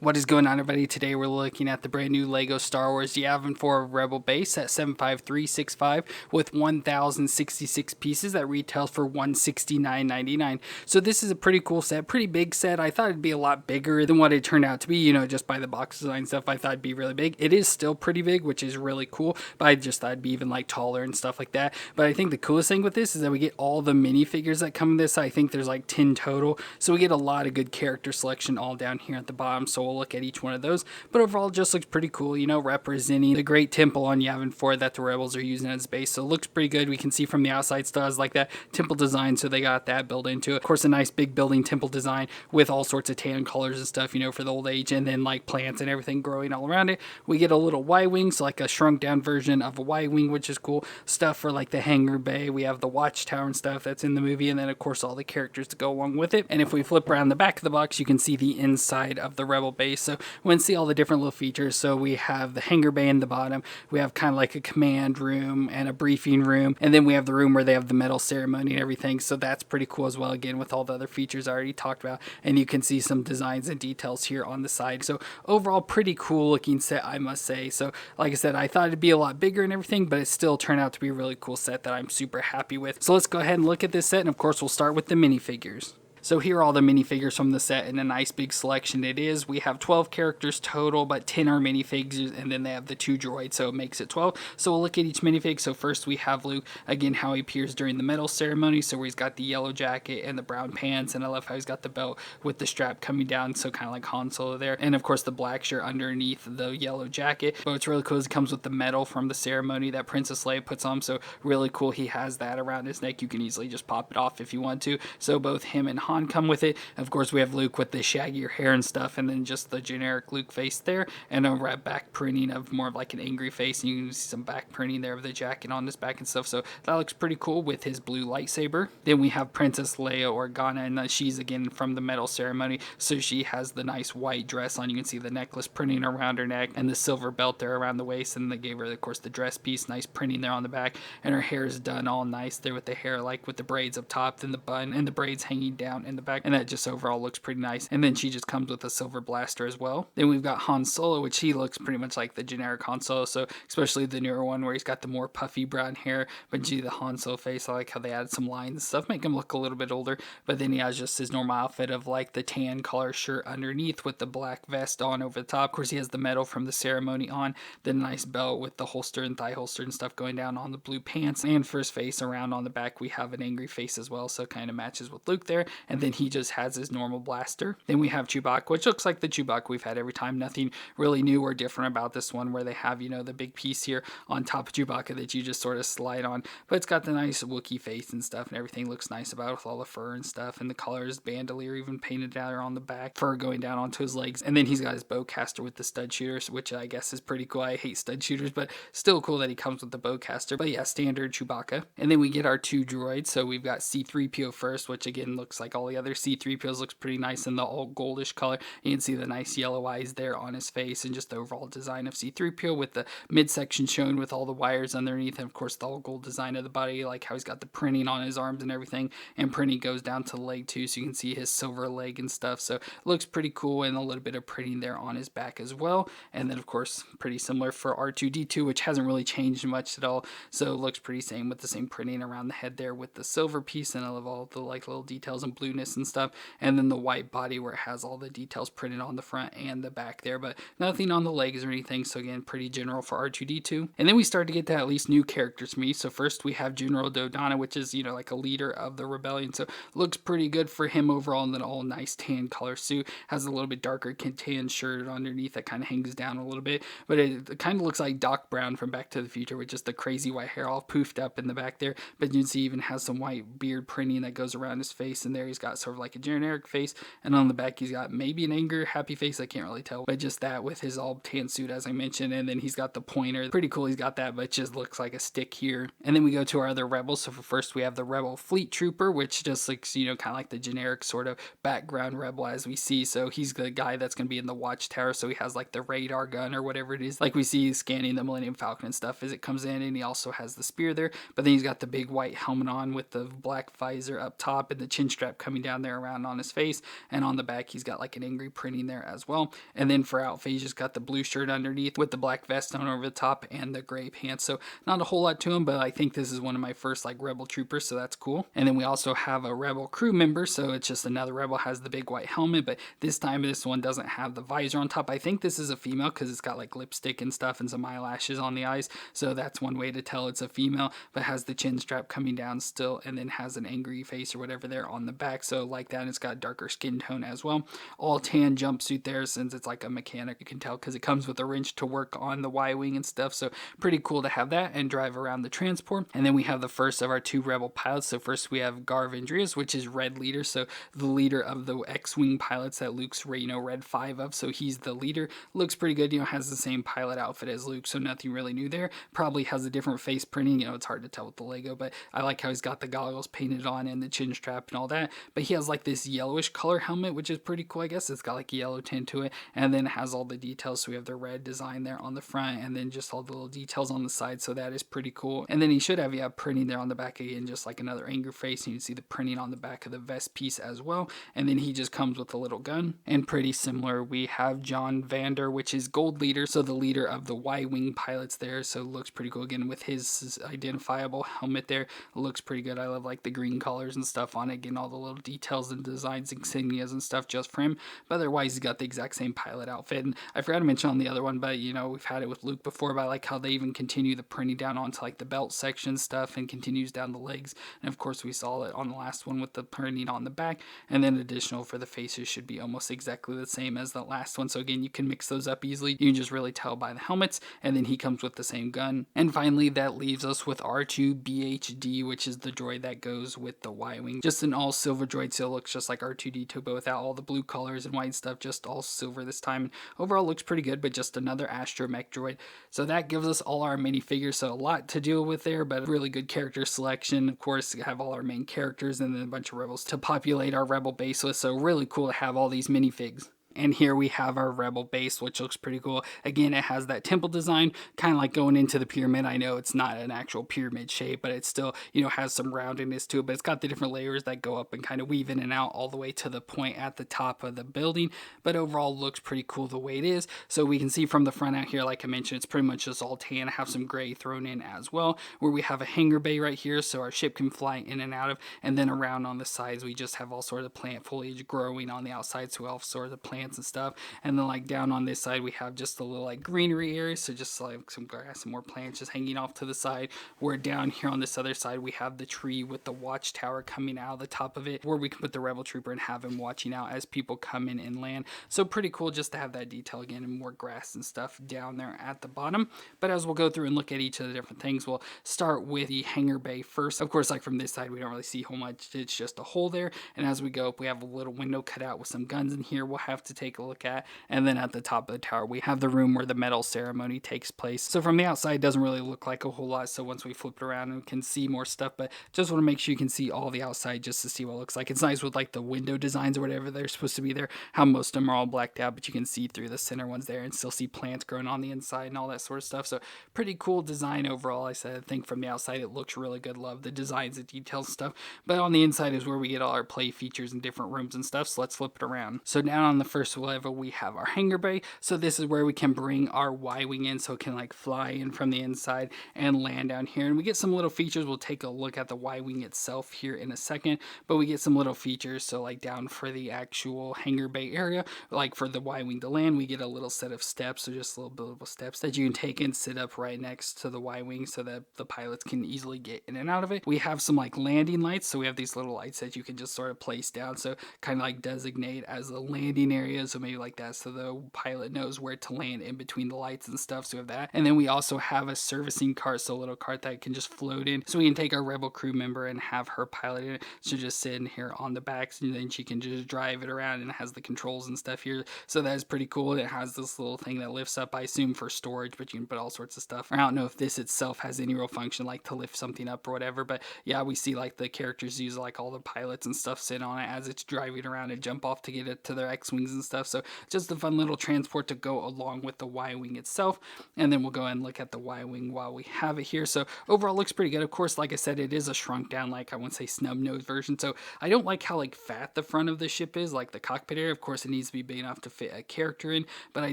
What is going on, everybody? Today we're looking at the brand new LEGO Star Wars Yavin 4 Rebel base at 75365 with 1,066 pieces that retails for $169.99. So this is a pretty cool set, pretty big set. I thought it'd be a lot bigger than what it turned out to be, just by the box design stuff. I thought it'd be really big. It is still pretty big, which is really cool, but I just thought it'd be even like taller and stuff like that. But I think the coolest thing with this is that we get all the minifigures that come in this. I think there's like 10 total, so we get a lot of good character selection all down here at the bottom. So we'll look at each one of those, but overall it just looks pretty cool, representing the great temple on Yavin 4 that the rebels are using as base. So it looks pretty good. We can see from the outside still has like that temple design, so they got that built into it. Of course, a nice big building temple design with all sorts of tan colors and stuff, for the old age, and then like plants and everything growing all around it. We get a little Y-wing, so like a shrunk down version of a Y-wing, which is cool. Stuff for like the Hangar Bay. We have the watchtower and stuff that's in the movie, and then of course all the characters to go along with it. And if we flip around the back of the box, you can see the inside of the rebel base. So we can see all the different little features. So we have the Hangar Bay in the bottom. We have kind of like a command room and a briefing room, and then we have the room where they have the medal ceremony and everything. So that's pretty cool as well, again with all the other features I already talked about. And you can see some designs and details here on the side. So overall, pretty cool looking set, I must say. So like I said, I thought it'd be a lot bigger and everything, but it still turned out to be a really cool set that I'm super happy with. So let's go ahead and look at this set, and of course we'll start with the minifigures. So here are all the minifigures from the set in a nice big selection it is. We have 12 characters total, but 10 are minifigures, and then they have the 2 droids, so it makes it 12. So we'll look at each minifig. So first we have Luke, again, how he appears during the medal ceremony. So where he's got the yellow jacket and the brown pants, and I love how he's got the belt with the strap coming down, so kind of like Han Solo there. And of course the black shirt underneath the yellow jacket. But what's really cool is it comes with the medal from the ceremony that Princess Leia puts on, so really cool. He has that around his neck. You can easily just pop it off if you want to. So both him and Han come with it. Of course, we have Luke with the shaggier hair and stuff, and then just the generic Luke face there, and a back printing of more of like an angry face, and you can see some back printing there of the jacket on his back and stuff. So that looks pretty cool with his blue lightsaber. Then we have Princess Leia Organa, and she's again from the medal ceremony, so she has the nice white dress on. You can see the necklace printing around her neck and the silver belt there around the waist, and they gave her, of course, the dress piece, nice printing there on the back, and her hair is done all nice there with the hair, like with the braids up top, then the bun, and the braids hanging down in the back, and that just overall looks pretty nice. And then she just comes with a silver blaster as well. Then we've got Han Solo, which he looks pretty much like the generic Han Solo, so especially the newer one where he's got the more puffy brown hair. But gee, the Han Solo face, I like how they added some lines and stuff, make him look a little bit older. But then he has just his normal outfit of like the tan collar shirt underneath with the black vest on over the top. Of course, he has the medal from the ceremony on, the nice belt with the holster and thigh holster and stuff going down on the blue pants, and for his face around on the back we have an angry face as well, so kind of matches with Luke there. And then he just has his normal blaster. Then we have Chewbacca, which looks like the Chewbacca we've had every time. Nothing really new or different about this one, where they have, the big piece here on top of Chewbacca that you just sort of slide on. But it's got the nice Wookiee face and stuff, and everything looks nice about it with all the fur and stuff, and the colors, bandolier even painted down on the back, fur going down onto his legs. And then he's got his bowcaster with the stud shooters, which I guess is pretty cool. I hate stud shooters, but still cool that he comes with the bowcaster. But yeah, standard Chewbacca. And then we get our 2 droids. So we've got C-3PO first, which again looks like all the other C-3POs, looks pretty nice in the all goldish color. You can see the nice yellow eyes there on his face, and just the overall design of C-3PO with the midsection shown with all the wires underneath, and of course the all gold design of the body, like how he's got the printing on his arms and everything, and printing goes down to the leg too, so you can see his silver leg and stuff. So it looks pretty cool, and a little bit of printing there on his back as well. And then of course pretty similar for R2-D2, which hasn't really changed much at all, so it looks pretty same with the same printing around the head there with the silver piece, and I love all the like little details and blueness and stuff. And then the white body where it has all the details printed on the front and the back there, but nothing on the legs or anything. So again, pretty general for R2-D2. And then we start to get to at least new characters to me. So first we have General Dodonna, which is, like a leader of the rebellion. So looks pretty good for him overall, in an all nice tan color suit. Has a little bit darker tan shirt underneath that kind of hangs down a little bit, but it kind of looks like Doc Brown from Back to the Future with just the crazy white hair all poofed up in the back there. But you can see he even has some white beard printing that goes around his face, and there he's got sort of like a generic face, and on the back he's got maybe an anger happy face, I can't really tell, but just that with his all tan suit as I mentioned. And then he's got the pointer, pretty cool, he's got that, but it just looks like a stick here. And then we go to our other rebels. So for first we have the Rebel Fleet Trooper, which just looks kind of like the generic sort of background rebel as we see. So he's the guy that's going to be in the watchtower, so he has like the radar gun or whatever it is, like we see scanning the Millennium Falcon and stuff as it comes in. And he also has the spear there, but then he's got the big white helmet on with the black visor up top and the chin strap coming down there around on his face, and on the back he's got like an angry printing there as well. And then for outfit, he's just got the blue shirt underneath with the black vest on over the top and the gray pants. So not a whole lot to him, but I think this is one of my first like Rebel troopers, so that's cool. And then we also have a Rebel crew member, so it's just another Rebel, has the big white helmet, but this time this one doesn't have the visor on top. I think this is a female because it's got like lipstick and stuff and some eyelashes on the eyes, so that's one way to tell it's a female, but has the chin strap coming down still, and then has an angry face or whatever there on the back, so like that. And it's got darker skin tone as well. All tan jumpsuit there, since it's like a mechanic, you can tell because it comes with a wrench to work on the Y-wing and stuff, so pretty cool to have that and drive around the transport. And then we have the first of our two Rebel pilots. So first we have Garven Dreis, which is Red Leader, so the leader of the X-Wing pilots that Luke's Red 5 of, so he's the leader. Looks pretty good, has the same pilot outfit as Luke, so nothing really new there. Probably has a different face printing, it's hard to tell with the Lego, but I like how he's got the goggles painted on and the chin strap and all that. But he has like this yellowish color helmet, which is pretty cool, I guess. It's got like a yellow tint to it, and then it has all the details, so we have the red design there on the front, and then just all the little details on the side, so that is pretty cool. And then he should have printing there on the back again, just like another angry face, and you can see the printing on the back of the vest piece as well. And then he just comes with a little gun. And pretty similar, we have Jon Vander, which is Gold Leader, so the leader of the Y-Wing pilots there, so looks pretty cool again with his identifiable helmet there. Looks pretty good. I love like the green colors and stuff on it, getting all the little details and designs, insignias and stuff just for him. But otherwise he's got the exact same pilot outfit. And I forgot to mention on the other one, but we've had it with Luke before, but I like how they even continue the printing down onto like the belt section stuff and continues down the legs. And of course we saw it on the last one with the printing on the back, and then additional for the faces should be almost exactly the same as the last one. So again, you can mix those up easily. You can just really tell by the helmets, and then he comes with the same gun. And finally that leaves us with R2BHD, which is the droid that goes with the Y-Wing. Just an all silver droid, so it looks just like R2D2, but without all the blue colors and white stuff, just all silver this time. And overall looks pretty good, but just another astromech droid. So that gives us all our minifigures, so a lot to deal with there, but really good character selection. Of course, we have all our main characters and then a bunch of rebels to populate our rebel base with, so really cool to have all these minifigs. And here we have our Rebel base, which looks pretty cool. Again, it has that temple design, kind of like going into the pyramid. I know it's not an actual pyramid shape, but it still, has some roundedness to it. But it's got the different layers that go up and kind of weave in and out all the way to the point at the top of the building. But overall, looks pretty cool the way it is. So we can see from the front out here, like I mentioned, it's pretty much just all tan. Have some gray thrown in as well, where we have a hangar bay right here, so our ship can fly in and out of. And then around on the sides, we just have all sorts of plant foliage growing on the outside, so all sorts of plants and stuff. And then like down on this side we have just a little like greenery area, so just like some grass and more plants just hanging off to the side, where down here on this other side we have the tree with the watchtower coming out of the top of it, where we can put the rebel trooper and have him watching out as people come in and land. So pretty cool just to have that detail again, and more grass and stuff down there at the bottom. But as we'll go through and look at each of the different things, we'll start with the hangar bay first. Of course, like from this side we don't really see how much, it's just a hole there, and as we go up we have a little window cut out with some guns in here we'll have to take a look at. And then at the top of the tower we have the room where the medal ceremony takes place. So from the outside it doesn't really look like a whole lot, so once we flip it around we can see more stuff, but just want to make sure you can see all the outside just to see what it looks like. It's nice with like the window designs or whatever they're supposed to be there, how most of them are all blacked out, but you can see through the center ones there and still see plants growing on the inside and all that sort of stuff. So pretty cool design overall. I think from the outside it looks really good. Love the designs, the details and stuff, but on the inside is where we get all our play features and different rooms and stuff. So let's flip it around. So down on the first level we have our hangar bay. So this is where we can bring our Y-Wing in, so it can like fly in from the inside and land down here. And we get some little features. We'll take a look at the Y-Wing itself here in a second, but we get some little features. So like down for the actual hangar bay area, like for the Y-Wing to land, we get a little set of steps, so just little buildable steps that you can take and sit up right next to the Y-Wing so that the pilots can easily get in and out of it. We have some like landing lights, so we have these little lights that you can just sort of place down, so kind of like designate as a landing area, so maybe like that, so the pilot knows where to land in between the lights and stuff. So we have that. And then we also have a servicing cart, so a little cart that can just float in, so we can take our rebel crew member and have her pilot in it. She'll just sit in here on the back, and then she can just drive it around, and it has the controls and stuff here. So that is pretty cool. It has this little thing that lifts up, I assume for storage, but you can put all sorts of stuff. I don't know if this itself has any real function like to lift something up or whatever, but yeah, we see like the characters use like all the pilots and stuff sit on it as it's driving around and jump off to get it to their X-Wings and and stuff. So just a fun little transport to go along with the Y-Wing itself. And then we'll go ahead and look at the Y-Wing while we have it here. So overall looks pretty good. Of course, like I said, it is a shrunk down, like I wouldn't say snub nose version. So I don't like how like fat the front of the ship is, like the cockpit area. Of course, it needs to be big enough to fit a character in, but I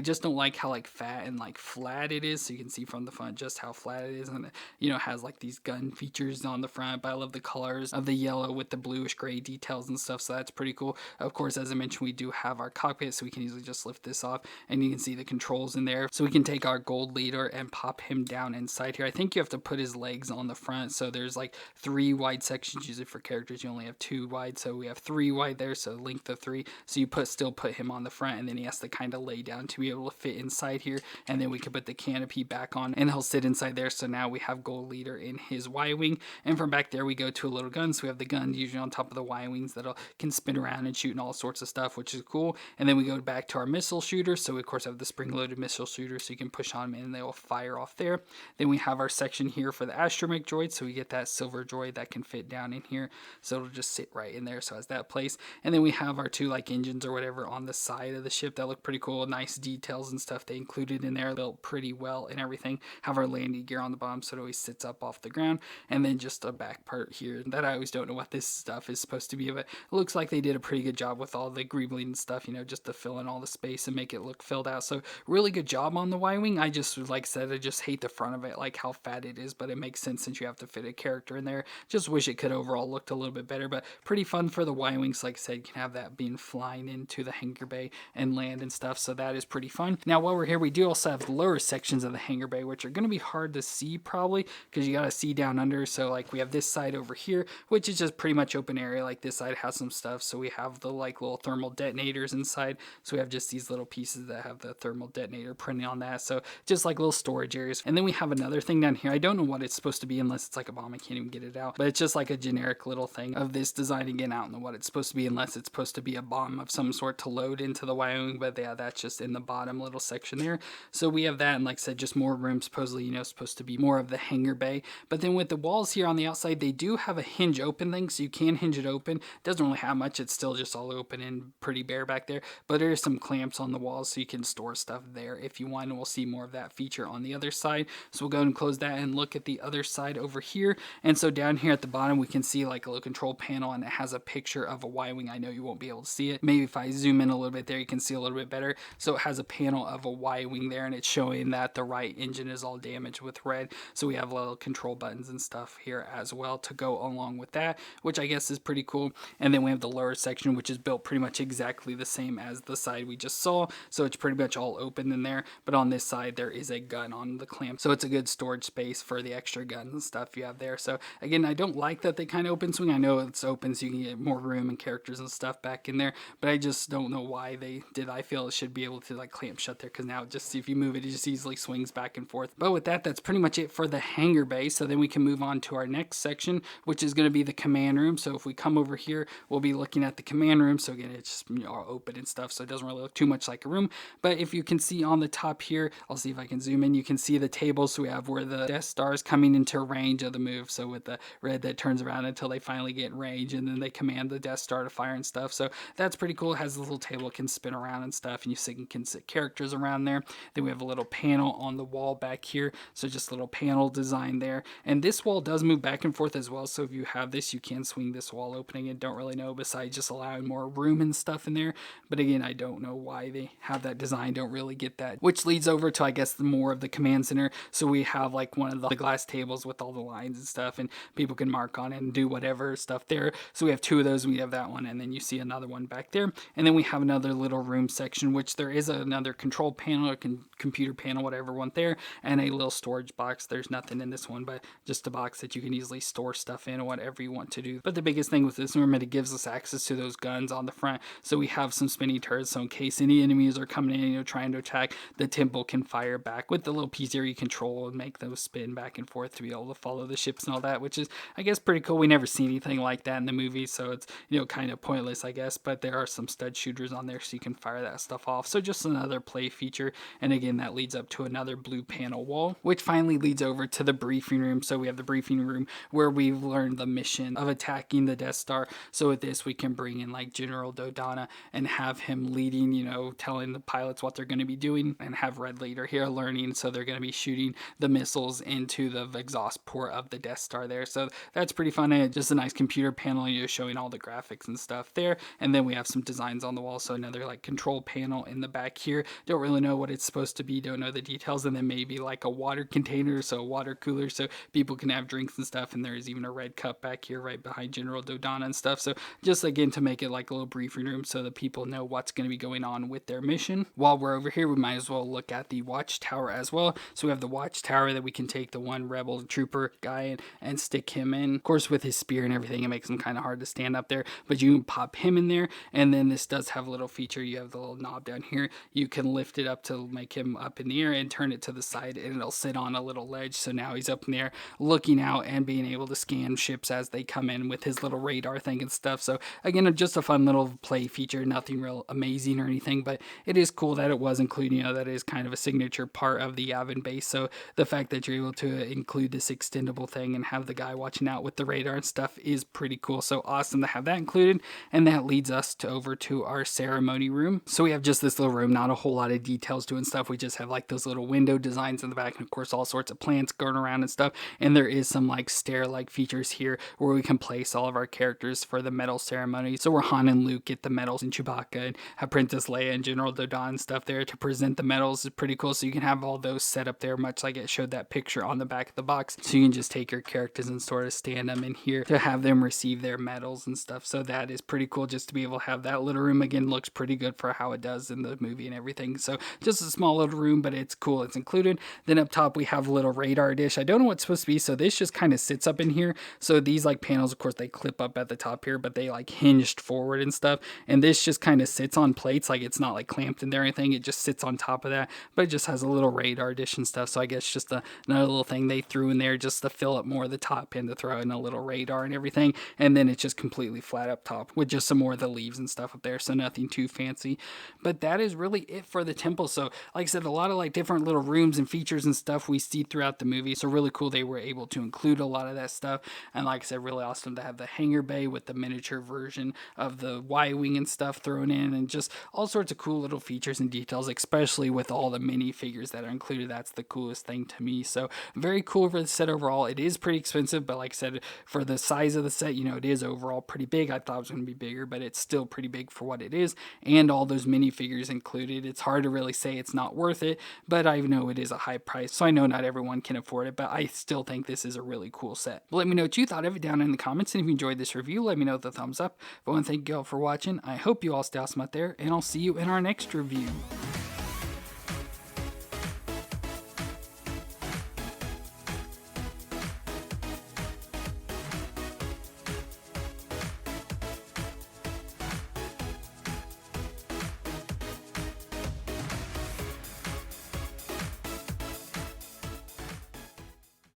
just don't like how like fat and like flat it is. So you can see from the front just how flat it is, and it has like these gun features on the front. But I love the colors of the yellow with the bluish gray details and stuff. So that's pretty cool. Of course, as I mentioned, we do have our cockpit, so we can easily just lift this off, and you can see the controls in there. So we can take our gold leader and pop him down inside here. I think you have to put his legs on the front. So there's like 3 wide sections. Usually for characters, you only have 2 wide. So we have 3 wide there. So length of 3. So you still put him on the front, and then he has to kind of lay down to be able to fit inside here. And then we can put the canopy back on, and he'll sit inside there. So now we have gold leader in his Y-Wing. And from back there, we go to a little gun. So we have the gun usually on top of the Y-Wings that can spin around and shoot and all sorts of stuff, which is cool. And then we go back to our missile shooter. So we of course have the spring-loaded missile shooter, so you can push on them and they will fire off there. Then we have our section here for the astromech droid. So we get that silver droid that can fit down in here. So it'll just sit right in there. So as that place. And then we have our 2 like engines or whatever on the side of the ship that look pretty cool. Nice details and stuff they included in there, built pretty well and everything. Have our landing gear on the bottom so it always sits up off the ground. And then just a back part here that I always don't know what this stuff is supposed to be, but it looks like they did a pretty good job with all the greebling and stuff, just to fill in all the space and make it look filled out. So really good job on the Y-Wing. I just, like I said, I just hate the front of it, like how fat it is, but it makes sense since you have to fit a character in there. Just wish it could overall looked a little bit better, but pretty fun for the Y-Wings. Like I said, you can have that being flying into the Hangar Bay and land and stuff, so that is pretty fun. Now while we're here, we do also have the lower sections of the Hangar Bay, which are going to be hard to see probably because you got to see down under. So like we have this side over here, which is just pretty much open area. Like this side has some stuff, so we have the like little thermal detonators inside. So we have just these little pieces that have the thermal detonator printed on that, so just like little storage areas. And then we have another thing down here. I don't know what it's supposed to be unless it's like a bomb. I can't even get it out, but it's just like a generic little thing of this design. Again, I don't know what it's supposed to be unless it's supposed to be a bomb of some sort to load into the Y-Wing, but yeah, that's just in the bottom little section there. So we have that, and like I said, just more room, supposedly, supposed to be more of the Hangar Bay. But then with the walls here on the outside, they do have a hinge open thing, so you can hinge it open. It doesn't really have much. It's still just all open and pretty bare back there, but there are some clamps on the walls, so you can store stuff there if you want, and we'll see more of that feature on the other side. So we'll go and close that and look at the other side over here. And so down here at the bottom, we can see like a little control panel, and it has a picture of a Y-Wing. I know you won't be able to see it. Maybe if I zoom in a little bit there, you can see a little bit better. So it has a panel of a Y-Wing there, and it's showing that the right engine is all damaged with red. So we have little control buttons and stuff here as well to go along with that, which I guess is pretty cool. And then we have the lower section, which is built pretty much exactly the same as the side we just saw. So it's pretty much all open in there, but on this side there is a gun on the clamp, so it's a good storage space for the extra guns and stuff you have there. So again, I don't like that they kind of open swing. I know it's open so you can get more room and characters and stuff back in there, but I just don't know why they did. I feel it should be able to like clamp shut there, because now just if you move it, it just easily swings back and forth. But with that, that's pretty much it for the Hangar Bay. So then we can move on to our next section, which is going to be the command room. So if we come over here, we'll be looking at the command room. So again, it's just all open and stuff, so it doesn't really look too much like a room. But if you can see on the top here, I'll see if I can zoom in, you can see the tables. So we have where the Death Star is coming into range of the move, so with the red that turns around until they finally get in range, and then they command the Death Star to fire and stuff. So that's pretty cool. It has a little table, it can spin around and stuff, and you can sit characters around there. Then we have a little panel on the wall back here, so just a little panel design there. And this wall does move back and forth as well, so if you have this, you can swing this wall opening. And don't really know besides just allowing more room and stuff in there, but again, I don't know why they have that design. Don't really get that, which leads over to, I guess, the more of the command center. So we have like one of the glass tables with all the lines and stuff, and people can mark on it and do whatever stuff there. So we have 2 of those. We have that one, and then you see another one back there. And then we have another little room section, which there is another control panel, or computer panel, whatever one there, and a little storage box. There's nothing in this one, but just a box that you can easily store stuff in or whatever you want to do. But the biggest thing with this room, it gives us access to those guns on the front. So we have some spinning turrets, so in case any enemies are coming in, trying to attack, the temple can fire back with the little piece here you control and make those spin back and forth to be able to follow the ships and all that, which is, I guess, pretty cool. We never see anything like that in the movie, so it's, kind of pointless, I guess, but there are some stud shooters on there, so you can fire that stuff off. So just another play feature. And again, that leads up to another blue panel wall, which finally leads over to the briefing room. So we have the briefing room where we've learned the mission of attacking the Death Star. So with this, we can bring in like General Dodonna and have have him leading, you know, telling the pilots what they're going to be doing, and have Red Leader here learning. So they're going to be shooting the missiles into the exhaust port of the Death Star there. So that's pretty fun, and just a nice computer panel, you know, showing all the graphics and stuff there. And then we have some designs on the wall, so another like control panel in the back here. Don't really know what it's supposed to be, don't know the details. And then maybe like a water container, so a water cooler, so people can have drinks and stuff. And there's even a red cup back here right behind General Dodonna and stuff. So just again to make it like a little briefing room so that people know what's going to be going on with their mission. While we're over here, we might as well look at the watchtower as well. So we have the watchtower that we can take the one rebel trooper guy in and stick him in. Of course, with his spear and everything, it makes him kind of hard to stand up there, but you can pop him in there. And then this does have a little feature. You have the little knob down here. You can lift it up to make him up in the air and turn it to the side, and it'll sit on a little ledge. So now he's up in the air looking out and being able to scan ships as they come in with his little radar thing and stuff. So again, just a fun little play feature, nothing real amazing or anything, but it is cool that it was included. You know, that is kind of a signature part of the Yavin base. So the fact that you're able to include this extendable thing and have the guy watching out with the radar and stuff is pretty cool. So awesome to have that included. And that leads us to over to our ceremony room. So we have just this little room, not a whole lot of details to it and stuff. We just have like those little window designs in the back, and of course all sorts of plants going around and stuff. And there is some like stair like features here where we can place all of our characters for the medal ceremony. So where Han and Luke get the medals, and Chewbacca, and have Princess Leia and General Dodonna and stuff there to present the medals is pretty cool. So you can have all those set up there, much like it showed that picture on the back of the box. So you can just take your characters and sort of stand them in here to have them receive their medals and stuff. So that is pretty cool just to be able to have that little room. Again, looks pretty good for how it does in the movie and everything. So just a small little room, but it's cool. It's included. Then up top we have a little radar dish. I don't know what it's supposed to be, so this just kind of sits up in here. So these like panels, of course, they clip up at the top here, but they like hinged forward and stuff. And this just kind of sits on plates, like it's not like clamped in there or anything. It just sits on top of that, but it just has a little radar dish and stuff. So I guess just another little thing they threw in there just to fill up more of the top and to throw in a little radar and everything. And then it's just completely flat up top with just some more of the leaves and stuff up there. So nothing too fancy, but that is really it for the temple. So like I said, a lot of like different little rooms and features and stuff we see throughout the movie. So really cool they were able to include a lot of that stuff. And like I said, really awesome to have the hangar bay with the miniature version of the Y-wing and stuff thrown in, and just all sorts of cool little features and details, especially with all the minifigures that are included. That's the coolest thing to me. So very cool for the set overall. It is pretty expensive, but like I said, for the size of the set, you know, it is overall pretty big. I thought it was going to be bigger, but it's still pretty big for what it is, and all those minifigures included. It's hard to really say it's not worth it, but I know it is a high price, so I know not everyone can afford it, but I still think this is a really cool set. But let me know what you thought of it down in the comments, and if you enjoyed this review, let me know with a thumbs up. But I want to thank you all for watching. I hope you all stay awesome out there, and I'll see you in our next review.